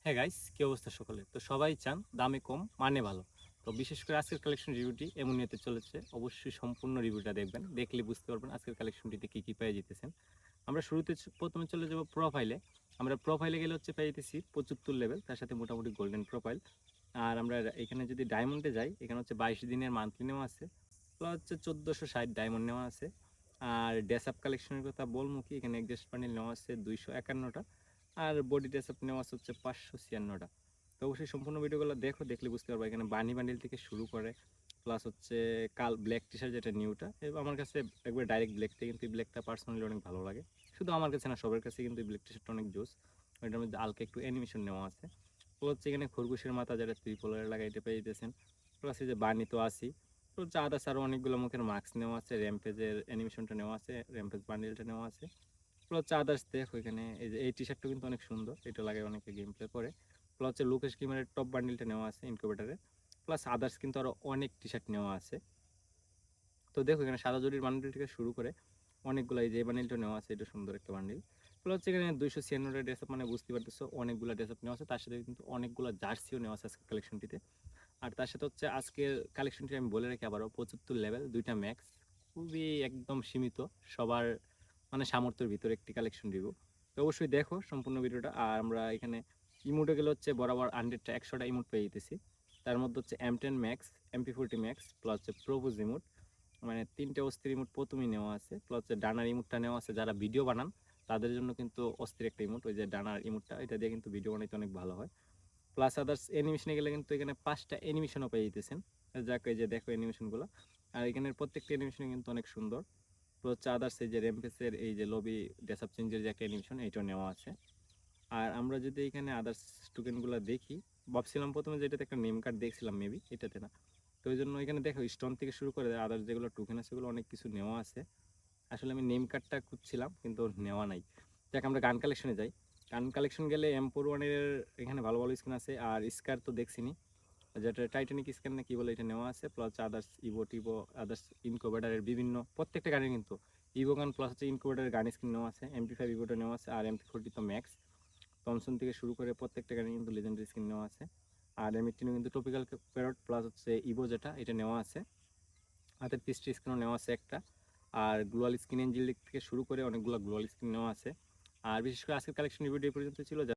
হ্যাঁ গাইস, কি অবস্থা সকলে? তো সবাই চান দামে কম মানে ভালো। তো বিশেষ করে আজকের কালেকশন রিভিউটি এমন নিতে চলেছে, অবশ্যই সম্পূর্ণ রিভিউটা দেখবেন, দেখলে বুঝতে পারবেন আজকের কালেকশনটিতে কি কি পেয়ে যেতেছেন। আমরা শুরুতে প্রথমে চলে যাব প্রোফাইলে। আমরা প্রোফাইলে গেলে হচ্ছে পেয়ে যেতেছি 75 লেভেল, তার সাথে মোটামুটি গোল্ডেন প্রোফাইল। আর আমরা এখানে যদি ডায়মন্ডে যাই, এখানে হচ্ছে 22 দিনের মান্থলি নেওয়া আছে, প্লাস হচ্ছে 1460 ডায়মন্ড নেওয়া আছে। আর ড্রেস কালেকশনের কথা বলবো কি, এখানে এক্সস্ট প্যানেল নেওয়া আছে 251টা, আর বডি ড্রেস নেওয়া আছে হচ্ছে 556টা। তো অবশ্যই সম্পূর্ণ ভিডিওগুলো দেখলে বুঝতে পারবো। এখানে বানি বান্ডিল থেকে শুরু করে প্লাস হচ্ছে কাল ব্ল্যাক টি শার্ট যেটা নিউটা, এবং আমার কাছে একবার ডাইরেক্ট ব্ল্যাকটা, কিন্তু এই ব্ল্যাকটা পার্সোনালি অনেক ভালো লাগে। শুধু আমার কাছে না, সবার কাছে কিন্তু এই ব্ল্যাক টি শার্টটা অনেক জোস। এটার মধ্যে হালকা একটু অ্যানিমেশন নেওয়া আছে। তো হচ্ছে এখানে খরগোশের মাথা যেটা ত্রিপলের লাগাইতে পেয়ে যেতেছেন, প্লাস এই যে বানি তো আসি। তো হচ্ছে আদার্স আরও অনেকগুলো মুখের মাস্ক নেওয়া আছে, র্যাম্পেজের অ্যানিমেশনটা নেওয়া আছে, র্যাম্পেজ বান্ডিলটা নেওয়া আছে। প্লাস আদার্স দেখো এখানে এই যে এই টি শার্টটা কিন্তু অনেক সুন্দর, এটা লাগে অনেকে গেম প্লে করে। প্লাস হচ্ছে লুকেশ গেমারের টপ বান্ডিলটা নেওয়া আছে ইনকিউবেটারে। প্লাস আদার্স কিন্তু আরও অনেক টি শার্ট নেওয়া আছে। তো দেখো এখানে সাদা জরির বান্ডিল থেকে শুরু করে অনেকগুলো, এই যে বান্ডিলটা নেওয়া আছে, এটা সুন্দর একটা বান্ডিল। প্লাস হচ্ছে এখানে 296 ড্রেস আপ, মানে বুঝতে পারতেছো অনেকগুলো ড্রেস আপ নেওয়া আছে, তার সাথে কিন্তু অনেকগুলো জার্সিও নেওয়া আছে আজকের কালেকশনটিতে। আর তার সাথে হচ্ছে আজকের কালেকশনটি আমি বলে রাখি আবারও, 75 লেভেল, 2টা ম্যাক্স, খুবই একদম সীমিত, সবার মানে সামর্থ্যের ভিতরে একটি কালেকশন দিব। তো অবশ্যই দেখো সম্পূর্ণ ভিডিওটা। আর আমরা এখানে ইমোটে গেলে হচ্ছে বরাবর 100টা ইমোট পেয়ে যেতেছি। তার মধ্যে হচ্ছে M10 max, MP40 max, plus হচ্ছে প্রোপোজ ইমোট, মানে 3টে অস্থির ইমোট প্রথমেই নেওয়া আছে। প্লাস হচ্ছে ডানার ইমোটটা নেওয়া আছে, যারা ভিডিও বানান তাদের জন্য কিন্তু অস্থির একটা ইমোট, ওই যে ডানার ইমোটটা, এটা দিয়ে কিন্তু ভিডিও বানাইতে অনেক ভালো হয়। প্লাস আদার্স অ্যানিমেশনে গেলে কিন্তু এখানে 5টা অ্যানিমেশনও পেয়ে যেতেছেন। যাক, এই যে দেখো অ্যানিমেশনগুলো, আর এখানের প্রত্যেকটা অ্যানিমেশন কিন্তু অনেক সুন্দর। তো হচ্ছে আদার্স এই যে র্যাম্পেসের এই যে লবি ড্রেস আপ চেঞ্জের যে একটা অ্যানিমেশন, এইটাও নেওয়া আছে। আর আমরা যদি এখানে আদার্স টোকেনগুলো দেখি, ভাবছিলাম প্রথমে যে এটাতে একটা নেম কার্ড দেখছিলাম, মেবি এটাতে না। তো ওই জন্য এখানে দেখো স্টোন থেকে শুরু করে আদার্স যেগুলো টোকেন আছে সেগুলো অনেক কিছু নেওয়া আছে। আসলে আমি নেম কার্ডটা খুঁজছিলাম কিন্তু নেওয়া নাই। দেখ আমরা গান কালেকশনে যাই। গান কালেকশন গেলে M41-এর এখানে ভালো ভালো স্কিন আছে। আর স্কার তো দেখছিনি, যেটা টাইটানিক স্ক্যান না কি বলে, এটা নেওয়া আছে। প্লাস আদার্স ইভো টিভো, আদার্স ইনকোভেটারের বিভিন্ন প্রত্যেকটা গানের কিন্তু ইভো গান প্লাস হচ্ছে ইনকোভেটারের গান স্ক্রিন নেওয়া আছে। MP5 ইভোটা নেওয়া আছে, আর MP40 তো ম্যাক্স, থমসন থেকে শুরু করে প্রত্যেকটা গানে কিন্তু লেজেন্ডারি স্ক্রিন নেওয়া আছে। আর M18 কিন্তু টপিক্যাল প্যারট প্লাস হচ্ছে ইভো যেটা, এটা নেওয়া আছে। হাতের পিস্টি স্ক্রিনও নেওয়া আছে একটা। আর গ্লোয়াল স্ক্রিন এঞ্জিল থেকে শুরু করে অনেকগুলো গ্লোয়াল স্ক্রিন নেওয়া আছে। আর বিশেষ করে আজকের কালেকশন ভিডিও এই পর্যন্ত ছিল।